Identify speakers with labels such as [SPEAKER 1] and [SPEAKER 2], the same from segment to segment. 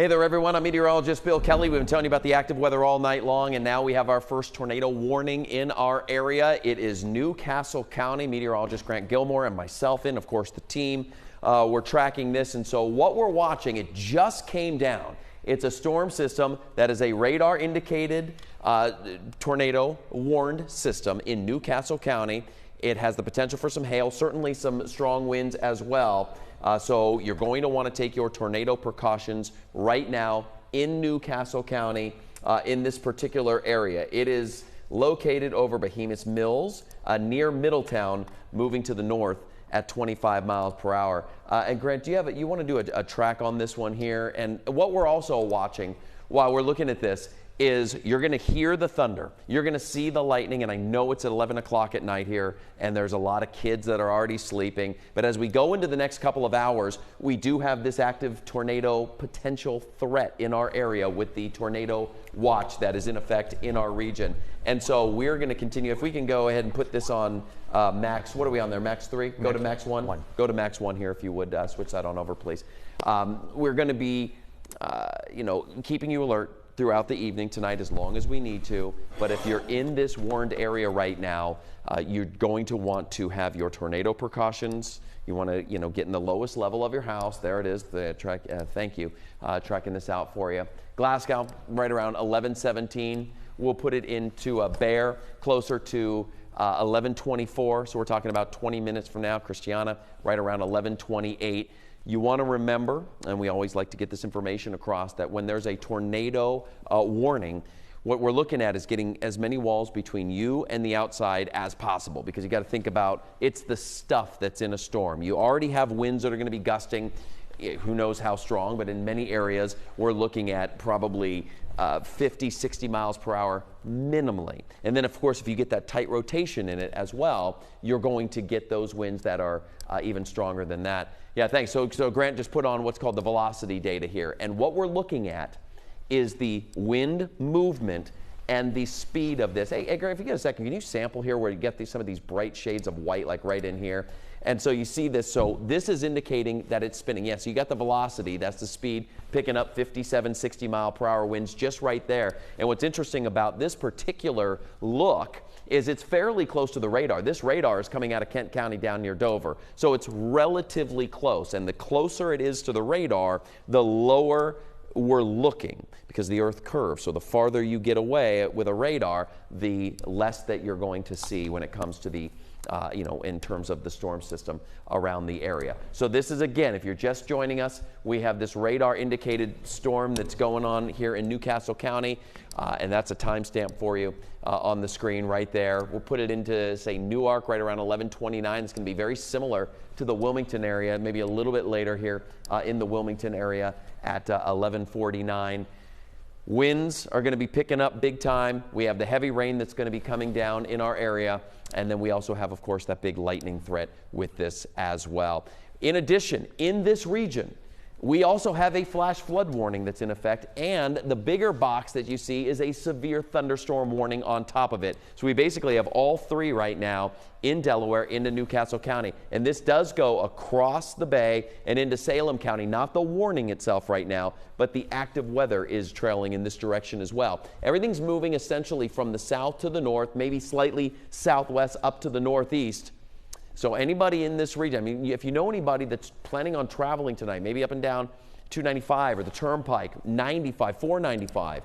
[SPEAKER 1] Hey there, everyone. I'm meteorologist Bill Kelly. We've been telling you about the active weather all night long, and now we have our first tornado warning in our area. It is New Castle County. Meteorologist Grant Gilmore and myself, and of course the team, we're tracking this. And so what we're watching, it just came down. It's a storm system that is a radar indicated tornado warned system in New Castle County. It has the potential for some hail, certainly some strong winds as well. So you're going to want to take your tornado precautions right now in New Castle County in this particular area. It is located over Behemoth Mills near Middletown, moving to the north at 25 miles per hour. And Grant, you want to do a track on this one here? And what we're also watching while we're looking at this is you're going to hear the thunder. You're going to see the lightning, and I know it's at 11 o'clock at night here, and there's a lot of kids that are already sleeping. But as we go into the next couple of hours, we do have this active tornado potential threat in our area with the tornado watch that is in effect in our region. And so we're going to continue. If we can go ahead and put this on max, what are we on there, max 3? Go to max 1? Go to max 1 here if you would. Switch that on over, please. We're going to be, keeping you alert throughout the evening tonight as long as we need to. But if you're in this warned area right now, you're going to want to have your tornado precautions. You want to, get in the lowest level of your house. There it is. The track. Thank you. Tracking this out for you. Glasgow, right around 11:17. We'll put it into a Bear, closer to 11:24. So we're talking about 20 minutes from now. Christiana, right around 11:28. You want to remember, and we always like to get this information across, that when there's a tornado warning, what we're looking at is getting as many walls between you and the outside as possible, because you got to think about it's the stuff that's in a storm. You already have winds that are going to be gusting, who knows how strong, but in many areas we're looking at probably 50, 60 miles per hour minimally. And then, of course, if you get that tight rotation in it as well, you're going to get those winds that are even stronger than that. Yeah, thanks. So Grant just put on what's called the velocity data here. And what we're looking at is the wind movement and the speed of this. Hey, Grant, if you get a second, can you sample here where you get some of these bright shades of white, like right in here? And so you see this. So this is indicating that it's spinning. Yeah, so you got the velocity. That's the speed, picking up 57, 60 mile per hour winds just right there. And what's interesting about this particular look is it's fairly close to the radar. This radar is coming out of Kent County down near Dover. So it's relatively close. And the closer it is to the radar, the lower we're looking, because the Earth curves. So the farther you get away with a radar, the less that you're going to see when it comes to the in terms of the storm system around the area. So this is, again, if you're just joining us, we have this radar indicated storm that's going on here in New Castle County, and that's a timestamp for you on the screen right there. We'll put it into, say, Newark right around 11:29. It's going to be very similar to the Wilmington area, maybe a little bit later here in the Wilmington area at 11:49. Winds are going to be picking up big time. We have the heavy rain that's going to be coming down in our area. And then we also have, of course, that big lightning threat with this as well. In addition, in this region, we also have a flash flood warning that's in effect, and the bigger box that you see is a severe thunderstorm warning on top of it. So we basically have all three right now in Delaware into New Castle County. And this does go across the bay and into Salem County, not the warning itself right now, but the active weather is trailing in this direction as well. Everything's moving essentially from the south to the north, maybe slightly southwest up to the northeast. So anybody in this region, I mean, if you know anybody that's planning on traveling tonight, maybe up and down 295 or the Turnpike, 95, 495,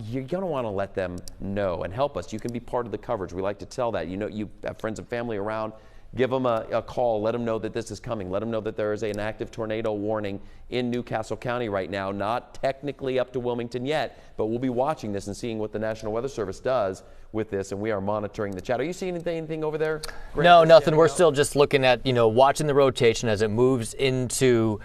[SPEAKER 1] you're going to want to let them know and help us. You can be part of the coverage. We like to tell that. You have friends and family around. Give them a call. Let them know that this is coming. Let them know that there is an active tornado warning in New Castle County right now. Not technically up to Wilmington yet, but we'll be watching this and seeing what the National Weather Service does with this, and we are monitoring the chat. Are you seeing anything over there? Grant?
[SPEAKER 2] No, nothing. We're still just looking at, watching the rotation as it moves into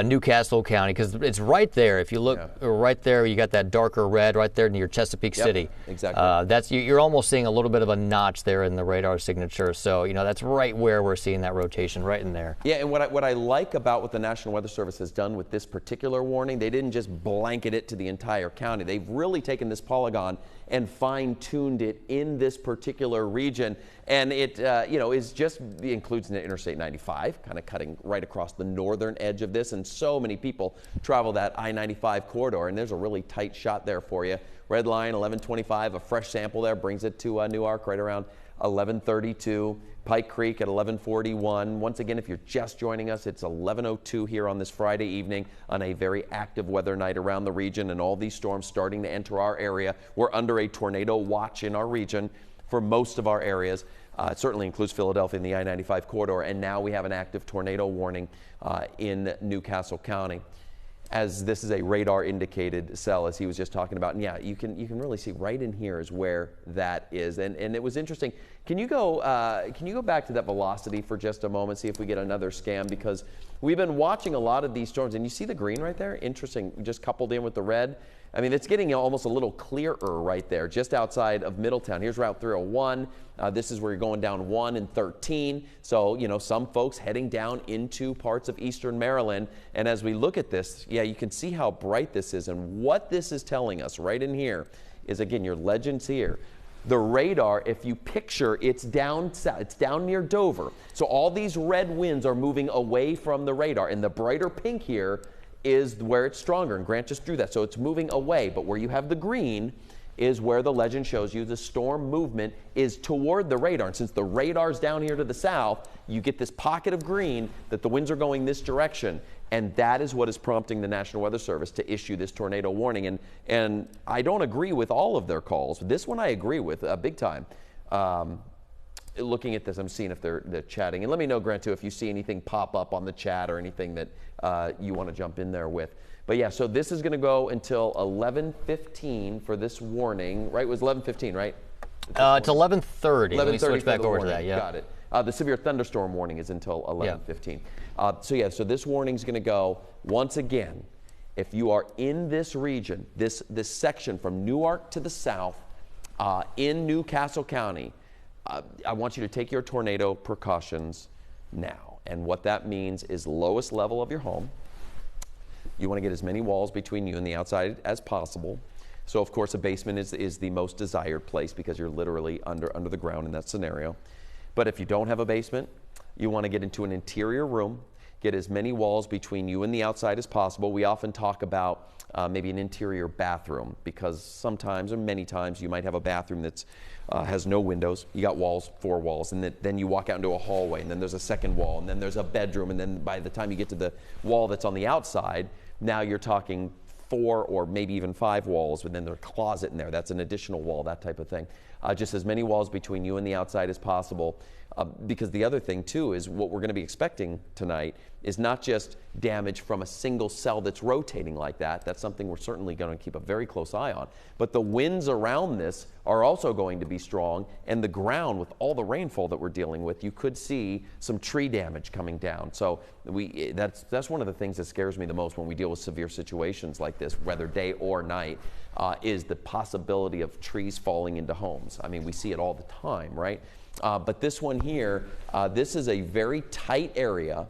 [SPEAKER 2] New Castle County, because it's right there. If you look right there, you got that darker red right there near Chesapeake City.
[SPEAKER 1] Exactly.
[SPEAKER 2] You're almost seeing a little bit of a notch there in the radar signature. So, that's right where we're seeing that rotation, right in there.
[SPEAKER 1] Yeah, and what I like about what the National Weather Service has done with this particular warning, they didn't just blanket it to the entire county. They've really taken this polygon and fine-tuned it in this particular region. And it includes Interstate 95, kind of cutting right across the northern edge of this. this, and so many people travel that I-95 corridor, and there's a really tight shot there for you. Red line, 11:25, a fresh sample there brings it to Newark right around 11:32. Pike Creek at 11:41. Once again, if you're just joining us, it's 11:02 here on this Friday evening on a very active weather night around the region, and all these storms starting to enter our area. We're under a tornado watch in our region for most of our areas. It certainly includes Philadelphia and the I-95 corridor, and now we have an active tornado warning in Newcastle County. As this is a radar indicated cell, as he was just talking about. And yeah, you can really see right in here is where that is. And it was interesting. Can you go back to that velocity for just a moment, see if we get another scan, because we've been watching a lot of these storms, and you see the green right there? Interesting, just coupled in with the red. I mean, it's getting almost a little clearer right there, just outside of Middletown. Here's Route 301. This is where you're going down 1 and 13. So, you know, some folks heading down into parts of eastern Maryland. And as we look at this, yeah, you can see how bright this is. And what this is telling us right in here is, again, your legends here. The radar, if you picture, it's down south, it's down near Dover. So all these red winds are moving away from the radar. And the brighter pink here is where it's stronger, and Grant just drew that. So it's moving away, but where you have the green is where the legend shows you the storm movement is toward the radar. And since the radar's down here to the south, you get this pocket of green that the winds are going this direction, and that is what is prompting the National Weather Service to issue this tornado warning. And I don't agree with all of their calls. This one I agree with big time. Looking at this, I'm seeing if they're chatting. And let me know, Grant, too, if you see anything pop up on the chat or anything that you want to jump in there with. But yeah, so this is going to go until 11:15 for this warning, right? It was 11:15, right?
[SPEAKER 2] It's 11:30. Let me switch back over to that, yeah.
[SPEAKER 1] Got it. The severe thunderstorm warning is until 11:15. Yeah. So this warning is going to go, once again, if you are in this region, this section from Newark to the south in Newcastle County, I want you to take your tornado precautions now. And what that means is lowest level of your home. You want to get as many walls between you and the outside as possible. So, of course, a basement is the most desired place because you're literally under the ground in that scenario. But if you don't have a basement, you want to get into an interior room, get as many walls between you and the outside as possible. We often talk about maybe an interior bathroom, because sometimes or many times you might have a bathroom that's has no windows. You got walls, 4 walls, and then you walk out into a hallway, and then there's a second wall, and then there's a bedroom, and then by the time you get to the wall that's on the outside, now you're talking 4 or maybe even 5 walls, and then there's a closet in there. That's an additional wall, that type of thing. Just as many walls between you and the outside as possible. Because the other thing, too, is what we're going to be expecting tonight is not just damage from a single cell that's rotating like that. That's something we're certainly going to keep a very close eye on. But the winds around this are also going to be strong, and the ground, with all the rainfall that we're dealing with, you could see some tree damage coming down. So that's one of the things that scares me the most when we deal with severe situations like this, whether day or night, is the possibility of trees falling into homes. I mean, we see it all the time, right? But this one here, this is a very tight area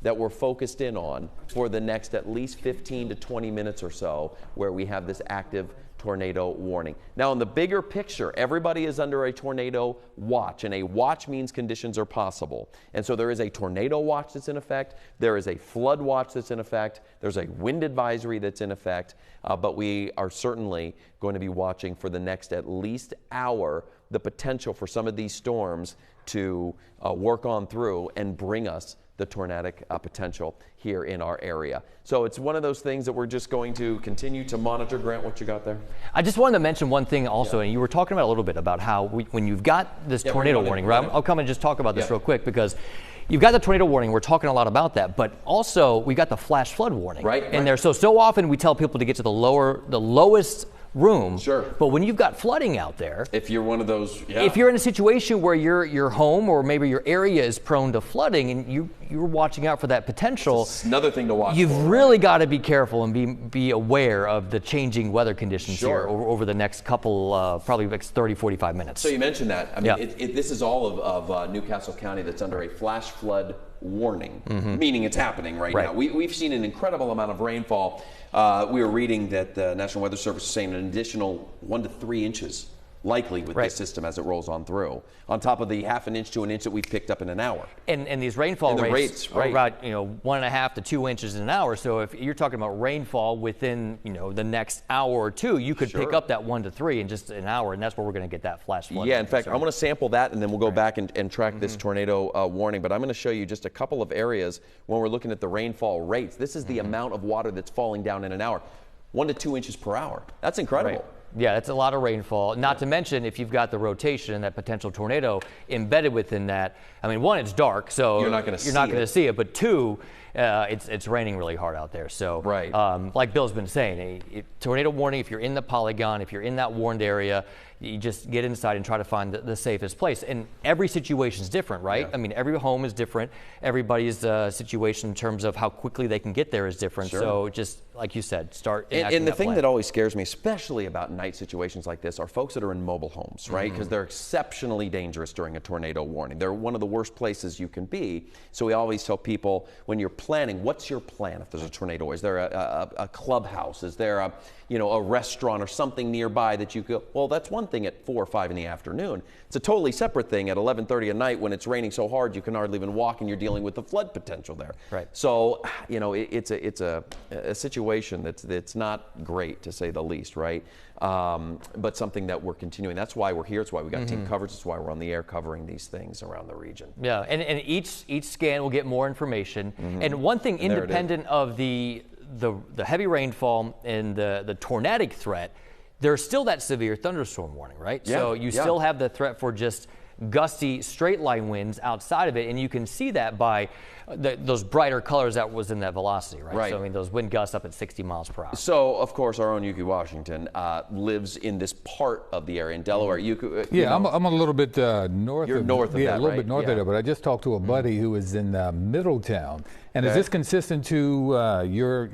[SPEAKER 1] that we're focused in on for the next at least 15 to 20 minutes or so, where we have this active tornado warning. Now, in the bigger picture, everybody is under a tornado watch, and a watch means conditions are possible. And so there is a tornado watch that's in effect, there is a flood watch that's in effect, there's a wind advisory that's in effect, but we are certainly going to be watching for the next at least hour the potential for some of these storms to work on through and bring us the tornadic potential here in our area. So it's one of those things that we're just going to continue to monitor. Grant, what you got there?
[SPEAKER 2] I just wanted to mention one thing also, and you were talking about a little bit about how when you've got this tornado warning, right? I'll come and just talk about this real quick, because you've got the tornado warning. We're talking a lot about that, but also we got the flash flood warning in there. So often we tell people to get to the lowest room.
[SPEAKER 1] Sure.
[SPEAKER 2] But when you've got flooding out there,
[SPEAKER 1] if you're one of those,
[SPEAKER 2] if you're in a situation where your home or maybe your area is prone to flooding and you're watching out for that potential,
[SPEAKER 1] it's another thing to watch.
[SPEAKER 2] You've really got to be careful and be aware of the changing weather conditions here over the next couple, probably next 30, 45 minutes.
[SPEAKER 1] So you mentioned that. I mean, this is all of Newcastle County that's under a flash flood warning, meaning it's happening right now. We've seen an incredible amount of rainfall. We were reading that the National Weather Service is saying an additional 1 to 3 inches likely with this system as it rolls on through, on top of the ½ inch to an inch that we've picked up in an hour.
[SPEAKER 2] And these rainfall rates are about 1.5 to 2 inches in an hour. So if you're talking about rainfall within the next hour or two, you could pick up that 1 to 3 in just an hour, and that's where we're going to get that flash flood.
[SPEAKER 1] Yeah, in fact, I'm going to sample that, and then we'll go back and track this tornado warning. But I'm going to show you just a couple of areas when we're looking at the rainfall rates. This is the amount of water that's falling down in an hour, 1 to 2 inches per hour. That's incredible.
[SPEAKER 2] Right. Yeah, that's a lot of rainfall. Not to mention if you've got the rotation and that potential tornado embedded within that. I mean, one, it's dark, so you're not going to see it. But two, it's raining really hard out there. So, like Bill's been saying, a tornado warning. If you're in the polygon, if you're in that warned area, you just get inside and try to find the safest place. And every situation is different, right? I mean, every home is different. Everybody's situation in terms of how quickly they can get there is different. So just like you said, start enacting
[SPEAKER 1] and the thing
[SPEAKER 2] plan.
[SPEAKER 1] that always scares me, especially about night situations like this, are folks that are in mobile homes, right? Because they're exceptionally dangerous during a tornado warning. They're one of the worst places you can be. So we always tell people, when you're planning, what's your plan if there's a tornado? Is there a clubhouse? Is there a restaurant or something nearby that you go, well, that's one thing at 4 or 5 in the afternoon. It's a totally separate thing at 11:30 at night when it's raining so hard you can hardly even walk and you're dealing with the flood potential there.
[SPEAKER 2] Right.
[SPEAKER 1] So, it's a situation that's not great, to say the least, right? But something that we're continuing. That's why we're here. It's why we got team coverage. It's why we're on the air covering these things around the region.
[SPEAKER 2] Yeah, and each scan will get more information. And one thing independent of the heavy rainfall and the tornadic threat, there's still that severe thunderstorm warning, right?
[SPEAKER 1] Yeah,
[SPEAKER 2] so you still have the threat for just gusty straight line winds outside of it, and you can see that by those brighter colors that was in that velocity, right? So I mean, those wind gusts up at 60 miles per hour.
[SPEAKER 1] So of course our own Yuki Washington lives in this part of the area in Delaware.
[SPEAKER 3] I'm a little bit north.
[SPEAKER 1] You're north of that,
[SPEAKER 3] a little
[SPEAKER 1] right?
[SPEAKER 3] bit north of there. But I just talked to a buddy who is in Middletown, and is this consistent to your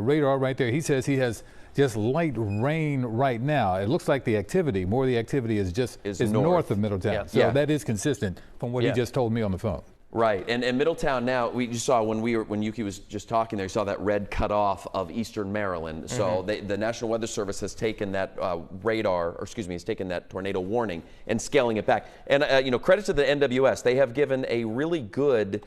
[SPEAKER 3] radar right there? He says he has just light rain right now. It looks like the activity, more of the activity is north of Middletown. So that is consistent from what he just told me on the phone.
[SPEAKER 1] Right, and Middletown now, we just saw when Yuki was just talking there, you saw that red cutoff of eastern Maryland. So the National Weather Service has taken that has taken that tornado warning and scaling it back. And credit to the NWS, they have given a really good.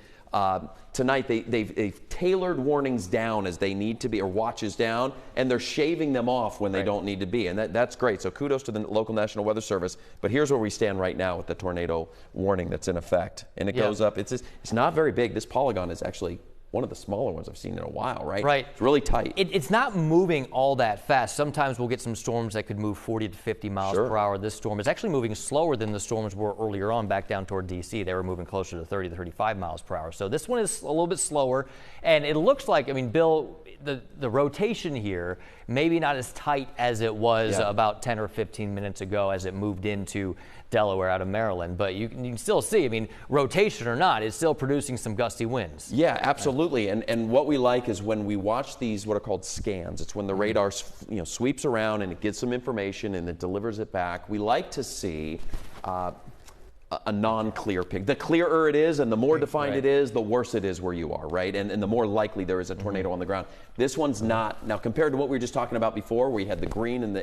[SPEAKER 1] Tonight they've tailored warnings down as they need to be, or watches down, and they're shaving them off when they don't need to be, and that's great. So kudos to the local National Weather Service. But here's where we stand right now with the tornado warning that's in effect, and it goes up. It's not very big. This polygon is actually one of the smaller ones I've seen in a while, right?
[SPEAKER 2] Right.
[SPEAKER 1] It's really tight.
[SPEAKER 2] It's not moving all that fast. Sometimes we'll get some storms that could move 40 to 50 miles per hour. This storm is actually moving slower than the storms were earlier on back down toward D.C. They were moving closer to 30 to 35 miles per hour. So this one is a little bit slower. And it looks like, I mean, Bill, the rotation here, maybe not as tight as it was about 10 or 15 minutes ago as it moved into Delaware out of Maryland, but you can still see, I mean, rotation or not, it's still producing some gusty winds.
[SPEAKER 1] Yeah, absolutely. And what we like is when we watch these, what are called scans. It's when the radar, sweeps around and it gets some information and it delivers it back. We like to see a non-clear picture. The clearer it is and the more defined it is, the worse it is where you are, right? And the more likely there is a tornado on the ground. This one's not. Now, compared to what we were just talking about before, where you had the green and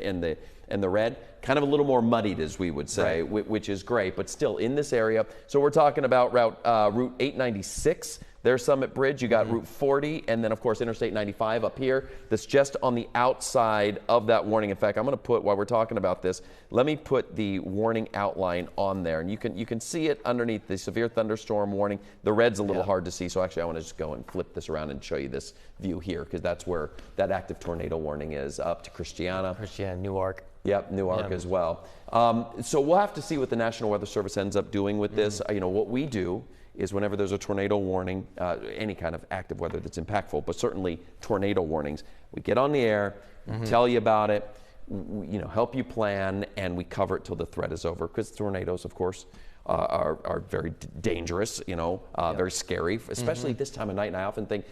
[SPEAKER 1] the red, kind of a little more muddied, as we would say, which is great, but still in this area. So we're talking about Route 896. There's Summit Bridge. You got Route 40, and then, of course, Interstate 95 up here. That's just on the outside of that warning. In fact, I'm going to put, while we're talking about this, let me put the warning outline on there. And you can see it underneath the severe thunderstorm warning. The red's a little hard to see, so actually I want to just go and flip this around and show you this view here, because that's where that active tornado warning is, up to Christiana.
[SPEAKER 2] Newark.
[SPEAKER 1] Yep, Newark as well. So we'll have to see what the National Weather Service ends up doing with this. What we do is whenever there's a tornado warning, any kind of active weather that's impactful, but certainly tornado warnings, we get on the air, tell you about it, help you plan, and we cover it till the threat is over, because tornadoes, of course, are very dangerous, very scary, especially this time of night. And I often think,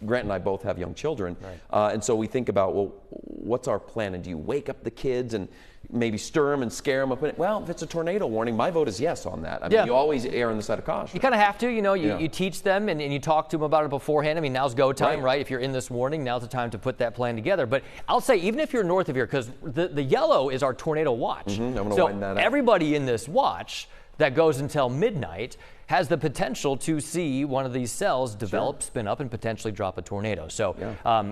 [SPEAKER 1] Grant and I both have young children, and so we think about, well, what's our plan? And do you wake up the kids and maybe stir them and scare them up. Well, if it's a tornado warning, my vote is yes on that. I mean, you always err on the side of caution.
[SPEAKER 2] You kind of have to, you teach them and you talk to them about it beforehand. I mean, now's go time, right? If you're in this warning, now's the time to put that plan together. But I'll say, even if you're north of here, because the yellow is our tornado watch.
[SPEAKER 1] I'm going to
[SPEAKER 2] so
[SPEAKER 1] wind that up.
[SPEAKER 2] Everybody in this watch that goes until midnight has the potential to see one of these cells develop, spin up, and potentially drop a tornado. So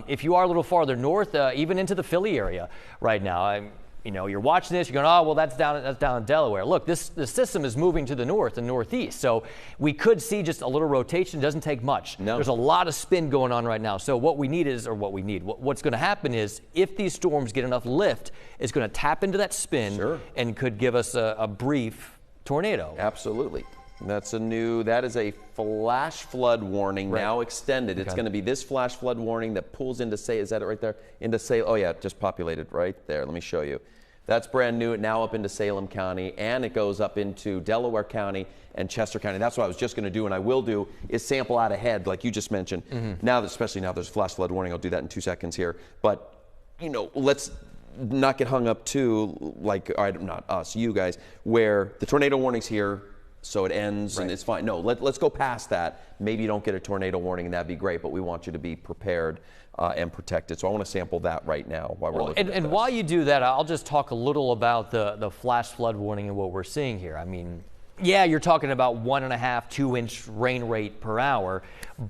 [SPEAKER 2] if you are a little farther north, even into the Philly area right now, you're watching this, you're going, oh, well, that's down in Delaware. Look, the system is moving to the north and northeast, so we could see just a little rotation. It doesn't take much. There's a lot of spin going on right now. So what we need is, what's going to happen is, if these storms get enough lift, it's going to tap into that spin and could give us a brief tornado.
[SPEAKER 1] Absolutely. That is a flash flood warning now extended. It's going to be this flash flood warning that pulls into is that it right there? Into Salem. Oh yeah, it just populated right there. Let me show you. That's brand new, now up into Salem County, and it goes up into Delaware County and Chester County. That's what I was just going to do, and I will do, is sample out ahead, like you just mentioned. Now, especially now there's a flash flood warning, I'll do that in 2 seconds here. But, let's not get hung up too, like, all right, not us, you guys, where the tornado warning's here, so it ends and it's fine. No, let's go past that. Maybe you don't get a tornado warning, and that'd be great, but we want you to be prepared and protected. So I want to sample that right now while we're looking at this.
[SPEAKER 2] And while you do that, I'll just talk a little about the flash flood warning and what we're seeing here. I mean, yeah, you're talking about 1.5, 2 inch rain rate per hour,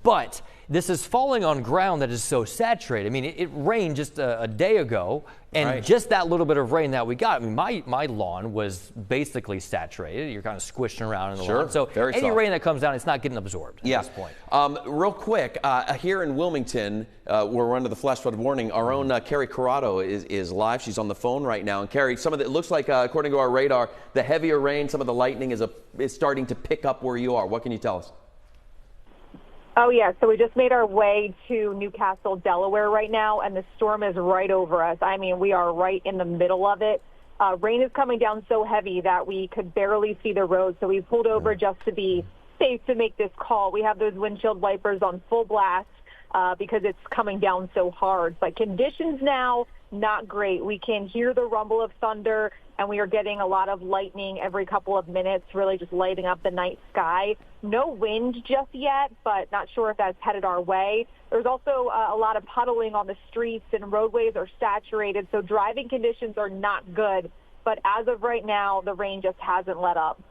[SPEAKER 2] but this is falling on ground that is so saturated. I mean, it rained just a day ago, and just that little bit of rain that we got. I mean, my lawn was basically saturated. You're kind of squishing around in the lawn. So any rain that comes down, it's not getting absorbed at this point.
[SPEAKER 1] Real quick, here in Wilmington, where we're under the flash flood warning, our own Carrie Corrado is live. She's on the phone right now. And Carrie, it looks like, according to our radar, the heavier rain, some of the lightning is starting to pick up where you are. What can you tell us?
[SPEAKER 4] Oh, yeah. So we just made our way to Newcastle, Delaware right now, and the storm is right over us. I mean, we are right in the middle of it. Rain is coming down so heavy that we could barely see the road. So we pulled over just to be safe to make this call. We have those windshield wipers on full blast because it's coming down so hard. But conditions now, not great. We can hear the rumble of thunder, and we are getting a lot of lightning every couple of minutes, really just lighting up the night sky. No wind just yet, but not sure if that's headed our way. There's also a lot of puddling on the streets, and roadways are saturated, so driving conditions are not good. But as of right now, the rain just hasn't let up.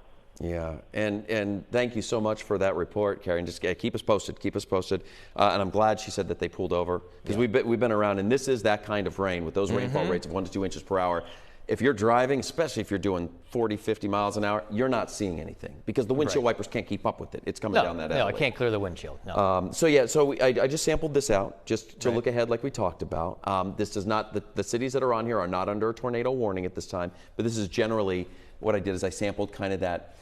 [SPEAKER 1] Yeah, and thank you so much for that report, Carrie. And just keep us posted. And I'm glad she said that they pulled over, because we've been around, and this is that kind of rain with those rainfall rates of 1 to 2 inches per hour. If you're driving, especially if you're doing 40, 50 miles an hour, you're not seeing anything because the windshield wipers can't keep up with it. It's coming down that alley.
[SPEAKER 2] No, it can't clear the windshield. No.
[SPEAKER 1] I just sampled this out just to look ahead like we talked about. This does not, the cities that are on here are not under a tornado warning at this time, but this is generally what I did is I sampled kind of that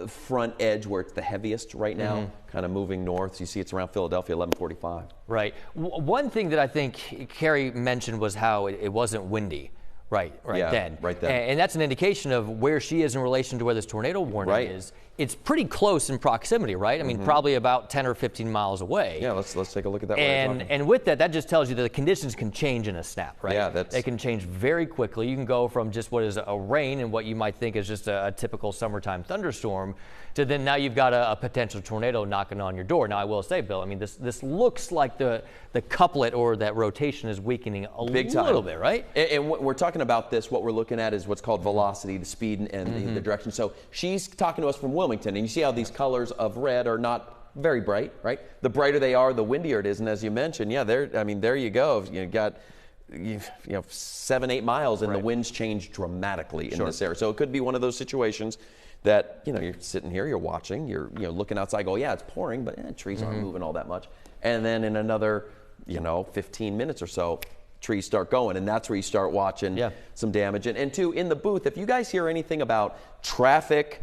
[SPEAKER 1] front edge where it's the heaviest right now, kind of moving north. So you see it's around Philadelphia, 11:45.
[SPEAKER 2] Right. One thing that I think Carrie mentioned was how it wasn't windy. Right then. And that's an indication of where she is in relation to where this tornado warning is. It's pretty close in proximity, right? I mean, probably about 10 or 15 miles away.
[SPEAKER 1] Yeah, let's take a look at that.
[SPEAKER 2] And with that just tells you that the conditions can change in a snap, right?
[SPEAKER 1] Yeah,
[SPEAKER 2] they can change very quickly. You can go from just what is a rain and what you might think is just a typical summertime thunderstorm to then now you've got a potential tornado knocking on your door. Now, I will say, Bill, I mean, this looks like the couplet or that rotation is weakening a little bit, right?
[SPEAKER 1] And we're talking about this, what we're looking at is what's called velocity, the speed and the direction. So she's talking to us from Wilmington, and you see how these colors of red are not very bright, right? The brighter they are, the windier it is. And as you mentioned, there you go. You got 7-8 miles and the winds change dramatically in this area. So it could be one of those situations that, you're sitting here, you're watching, you're looking outside, go, yeah, it's pouring, but trees aren't moving all that much. And then in another, 15 minutes or so, trees start going, and that's where you start watching some damage. And two, in the booth, if you guys hear anything about traffic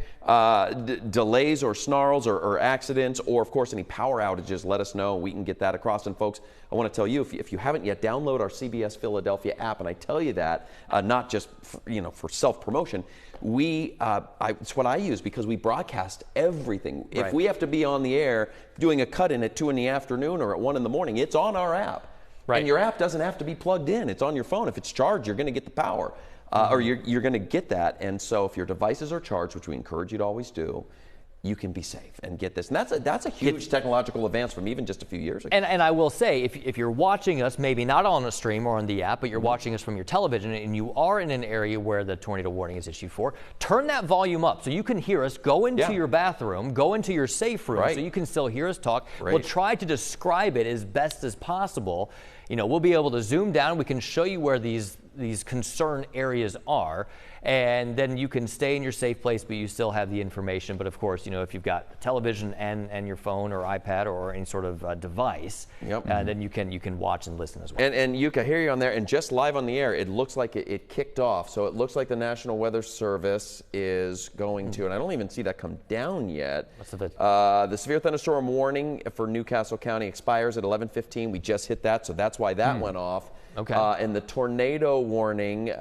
[SPEAKER 1] delays or snarls or accidents, or of course any power outages, let us know. We can get that across. And folks, I want to tell you, if you haven't yet, download our CBS Philadelphia app. And I tell you that not just for self-promotion. It's what I use because we broadcast everything. Right. If we have to be on the air doing a cut-in at 2 in the afternoon or at 1 in the morning, it's on our app. And your app doesn't have to be plugged in. It's on your phone. If it's charged, you're going to get the power, or you're going to get that. And so if your devices are charged, which we encourage you to always do, you can be safe and get this. And that's a huge technological advance from even just a few years ago.
[SPEAKER 2] And I will say, if you're watching us, maybe not on a stream or on the app, but you're watching us from your television and you are in an area where the tornado warning is issued for, turn that volume up so you can hear us. Go into your bathroom, go into your safe room so you can still hear us talk. We'll try to describe it as best as possible. You know, we'll be able to zoom down. We can show you where these concern areas are, and then you can stay in your safe place, but you still have the information. But of course, you know, if you've got television and your phone or iPad or any sort of device, then you can watch and listen as well.
[SPEAKER 1] And Yuka, hear you on there, and just live on the air, it looks like it kicked off. So it looks like the National Weather Service is going to, and I don't even see that come down yet.
[SPEAKER 2] What's the
[SPEAKER 1] the severe thunderstorm warning for Newcastle County expires at 11:15. We just hit that, so that's why that went off.
[SPEAKER 2] Okay.
[SPEAKER 1] And the tornado warning,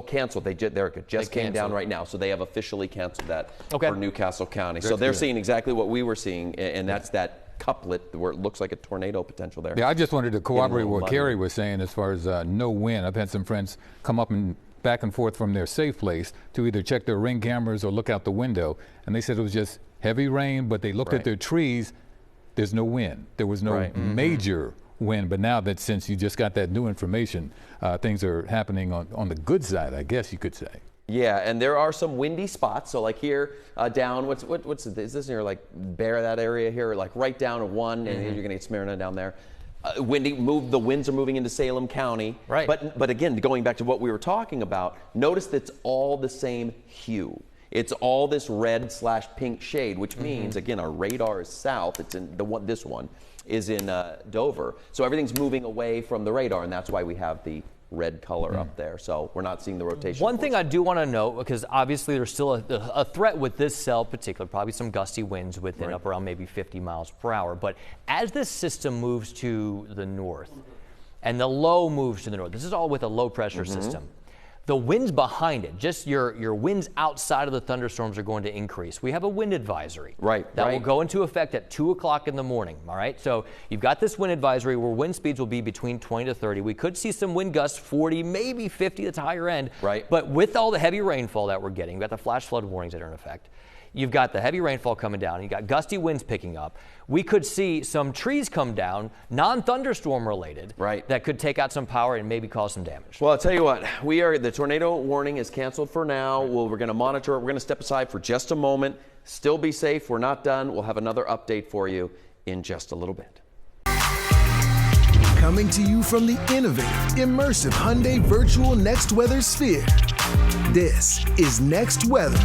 [SPEAKER 1] canceled. They just came down right now, so they have officially canceled that for Newcastle County. So they're seeing exactly what we were seeing, and that's that couplet where it looks like a tornado potential there.
[SPEAKER 3] Yeah, I just wanted to corroborate what Kerry was saying as far as no wind. I've had some friends come up and back and forth from their safe place to either check their ring cameras or look out the window, and they said it was just heavy rain, but they looked at their trees. There's no wind. There was no major wind, but now that since you just got that new information, things are happening on the good side, I guess you could say.
[SPEAKER 1] Yeah, and there are some windy spots. So like here down, what's is this near like Bear, that area here, like right down to 1, and you're gonna get Smyrna down there. Windy, the winds are moving into Salem County.
[SPEAKER 2] Right.
[SPEAKER 1] But again, going back to what we were talking about, notice that it's all the same hue. It's all this red/pink shade, which means, again, our radar is south. It's in this one is in Dover. So everything's moving away from the radar, and that's why we have the red color up there. So we're not seeing the rotation.
[SPEAKER 2] One thing I do want to note, because obviously there's still a threat with this cell particular, probably some gusty winds within up around maybe 50 miles per hour. But as this system moves to the north and the low moves to the north, this is all with a low pressure system. The winds behind it, just your winds outside of the thunderstorms are going to increase. We have a wind advisory. That will go into effect at 2 o'clock in the morning, all right? So you've got this wind advisory where wind speeds will be between 20 to 30. We could see some wind gusts, 40, maybe 50, that's higher end. But with all the heavy rainfall that we're getting, we've got the flash flood warnings that are in effect. You've got the heavy rainfall coming down. You've got gusty winds picking up. We could see some trees come down, non-thunderstorm related, that could take out some power and maybe cause some damage.
[SPEAKER 1] Well, I'll tell you what, the tornado warning is canceled for now. We're going to monitor it. We're going to step aside for just a moment. Still be safe. We're not done. We'll have another update for you in just a little bit.
[SPEAKER 5] Coming to you from the innovative, immersive Hyundai Virtual Next Weather Sphere. This is Next Weather.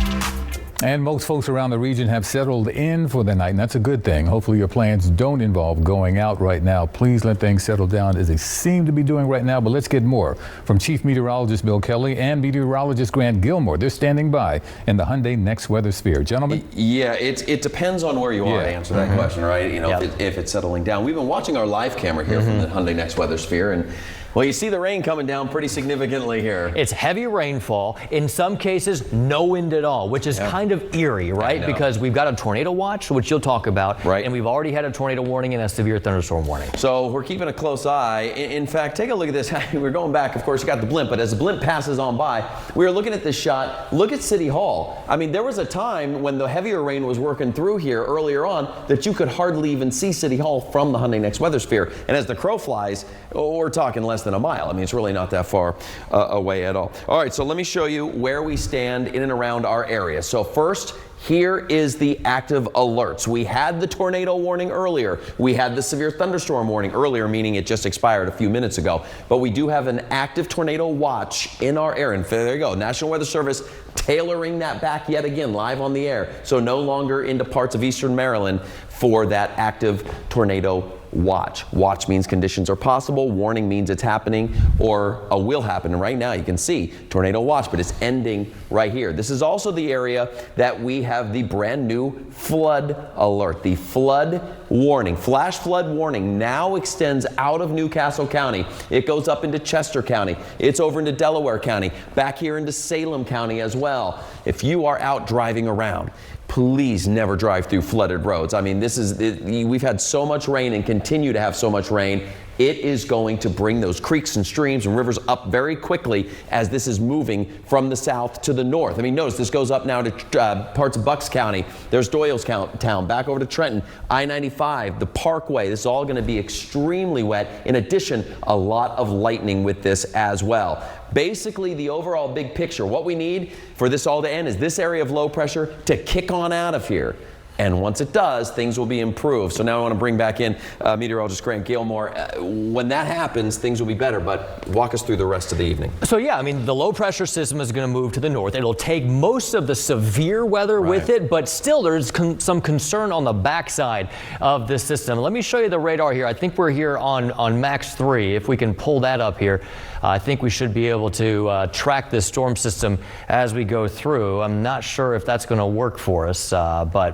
[SPEAKER 3] And most folks around the region have settled in for the night, and that's a good thing. Hopefully your plans don't involve going out right now. Please let things settle down as they seem to be doing right now. But let's get more from Chief Meteorologist Bill Kelly and Meteorologist Grant Gilmore. They're standing by in the Hyundai Next Weather Sphere. Gentlemen?
[SPEAKER 1] Yeah, it depends on where you are to answer that question, right? You know, if it's settling down. We've been watching our live camera here from the Hyundai Next Weather Sphere, and well, you see the rain coming down pretty significantly here.
[SPEAKER 2] It's heavy rainfall. In some cases, no wind at all, which is kind of eerie, right? Because we've got a tornado watch, which you'll talk about, and we've already had a tornado warning and a severe thunderstorm warning.
[SPEAKER 1] So we're keeping a close eye. In fact, take a look at this. We're going back, of course, you got the blimp, but as the blimp passes on by, we were looking at this shot. Look at City Hall. I mean, there was a time when the heavier rain was working through here earlier on that you could hardly even see City Hall from the Hyundai Next Weather Sphere. And as the crow flies, we're talking less than a mile. I mean, it's really not that far away at all. All right, so let me show you where we stand in and around our area. So first, here is the active alerts. We had the tornado warning earlier. We had the severe thunderstorm warning earlier, meaning it just expired a few minutes ago. But we do have an active tornado watch in our area. And there you go. National Weather Service tailoring that back yet again, live on the air. So no longer into parts of eastern Maryland for that active tornado watch. Watch means conditions are possible. Warning means it's happening or will happen. And right now you can see tornado watch, but it's ending right here. This is also the area that we have the brand new flood alert. The flood warning, flash flood warning now extends out of Newcastle County. It goes up into Chester County. It's over into Delaware County, back here into Salem County as well. If you are out driving around, please never drive through flooded roads. I mean, we've had so much rain and continue to have so much rain. It is going to bring those creeks and streams and rivers up very quickly as this is moving from the south to the north. I mean, notice this goes up now to parts of Bucks County. There's Doylestown, back over to Trenton, I-95, the Parkway. This is all going to be extremely wet. In addition, a lot of lightning with this as well. Basically, the overall big picture, what we need for this all to end is this area of low pressure to kick on out of here. And once it does, things will be improved. So now I want to bring back in meteorologist Grant Gilmore. When that happens, things will be better, but walk us through the rest of the evening.
[SPEAKER 2] So yeah, I mean, the low pressure system is going to move to the north. It'll take most of the severe weather with it, but still there's some concern on the backside of this system. Let me show you the radar here. I think we're here on Max 3. If we can pull that up here, I think we should be able to track this storm system as we go through. I'm not sure if that's going to work for us, but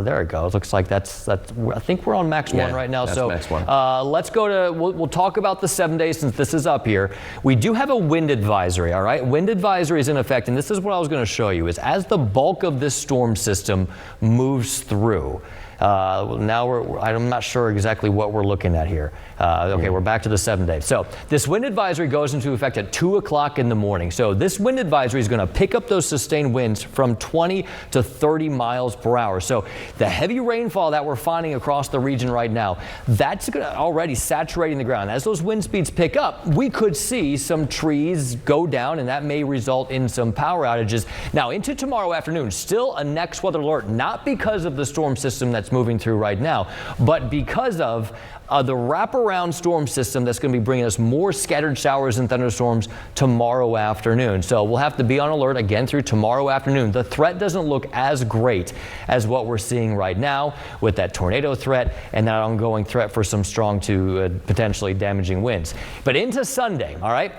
[SPEAKER 2] there it goes. Looks like that's. I think we're on Max 1 right now.
[SPEAKER 1] That's
[SPEAKER 2] so
[SPEAKER 1] Max 1.
[SPEAKER 2] Let's go to. We'll talk about the 7 days since this is up here. We do have a wind advisory. All right, wind advisory is in effect, and this is what I was going to show you. Is as the bulk of this storm system moves through. Now I'm not sure exactly what we're looking at here. Okay, we're back to the 7 days. So this wind advisory goes into effect at 2 o'clock in the morning. So this wind advisory is going to pick up those sustained winds from 20 to 30 miles per hour. So the heavy rainfall that we're finding across the region right now, that's already saturating the ground. As those wind speeds pick up, we could see some trees go down, and that may result in some power outages. Now into tomorrow afternoon, still a next weather alert, not because of the storm system that's moving through right now, but because of the wraparound storm system that's going to be bringing us more scattered showers and thunderstorms tomorrow afternoon. So we'll have to be on alert again through tomorrow afternoon. The threat doesn't look as great as what we're seeing right now with that tornado threat and that ongoing threat for some strong to potentially damaging winds. But into Sunday, all right?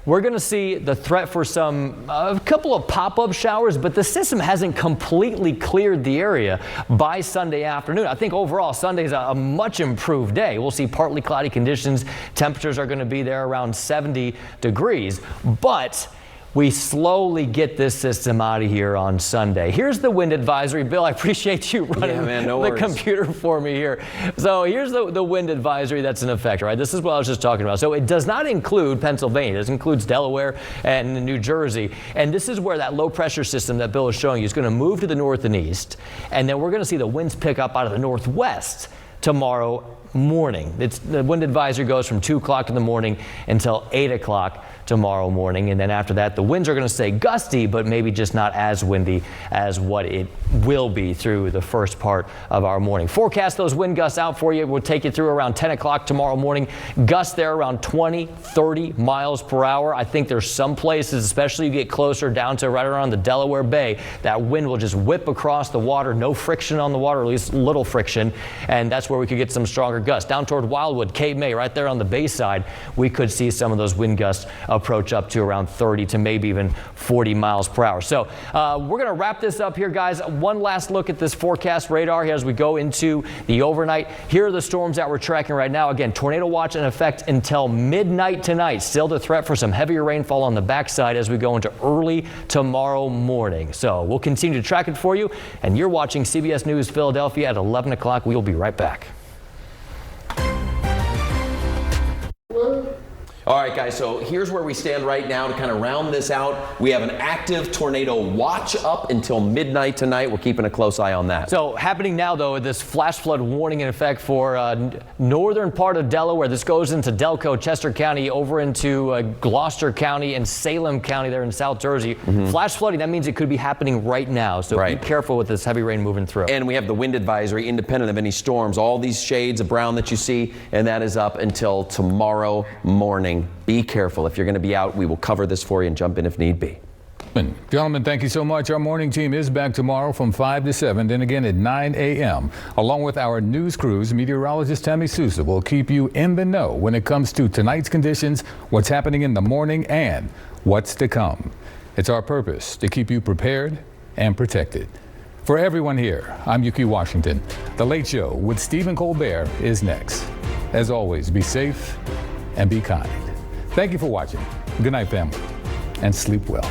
[SPEAKER 2] We're going to see the threat for a couple of pop-up showers, but the system hasn't completely cleared the area by Sunday afternoon. I think overall Sunday's a much improved day. We'll see partly cloudy conditions. Temperatures are going to be there around 70 degrees, but we slowly get this system out of here on Sunday. Here's the wind advisory. Bill, I appreciate you running the computer for me here. So here's the wind advisory that's in effect, right? This is what I was just talking about. So it does not include Pennsylvania. It includes Delaware and New Jersey. And this is where that low pressure system that Bill is showing you is going to move to the north and east. And then we're going to see the winds pick up out of the northwest tomorrow morning. The wind advisory goes from 2 o'clock in the morning until 8 o'clock tomorrow morning, and then after that the winds are going to stay gusty, but maybe just not as windy as what it will be through the first part of our morning. Forecast those wind gusts out for you. We'll take you through around 10 o'clock tomorrow morning. Gusts there around 20, 30 miles per hour. I think there's some places, especially you get closer down to right around the Delaware Bay, that wind will just whip across the water. No friction on the water, at least little friction, and that's where we could get some stronger gusts. Down toward Wildwood, Cape May, right there on the bay side, we could see some of those wind gusts approach up to around 30 to maybe even 40 miles per hour. So we're going to wrap this up here, guys. One last look at this forecast radar here as we go into the overnight. Here are the storms that we're tracking right now. Again, tornado watch in effect until midnight tonight. Still the threat for some heavier rainfall on the backside as we go into early tomorrow morning. So we'll continue to track it for you. And you're watching CBS News Philadelphia at 11 o'clock. We'll be right back.
[SPEAKER 1] All right, guys, so here's where we stand right now to kind of round this out. We have an active tornado watch up until midnight tonight. We're keeping a close eye on that.
[SPEAKER 2] So happening now, though, this flash flood warning in effect for northern part of Delaware. This goes into Delco, Chester County, over into Gloucester County and Salem County there in South Jersey. Flash flooding, that means it could be happening right now. So be careful with this heavy rain moving through.
[SPEAKER 1] And we have the wind advisory independent of any storms. All these shades of brown that you see, and that is up until tomorrow morning. Be careful. If you're going to be out, we will cover this for you and jump in if need be.
[SPEAKER 3] Gentlemen, thank you so much. Our morning team is back tomorrow from 5 to 7, then again at 9 a.m. Along with our news crews, meteorologist Tammy Sousa will keep you in the know when it comes to tonight's conditions, what's happening in the morning, and what's to come. It's our purpose to keep you prepared and protected. For everyone here, I'm Yuki Washington. The Late Show with Stephen Colbert is next. As always, be safe and be kind. Thank you for watching. Good night, family, and sleep well.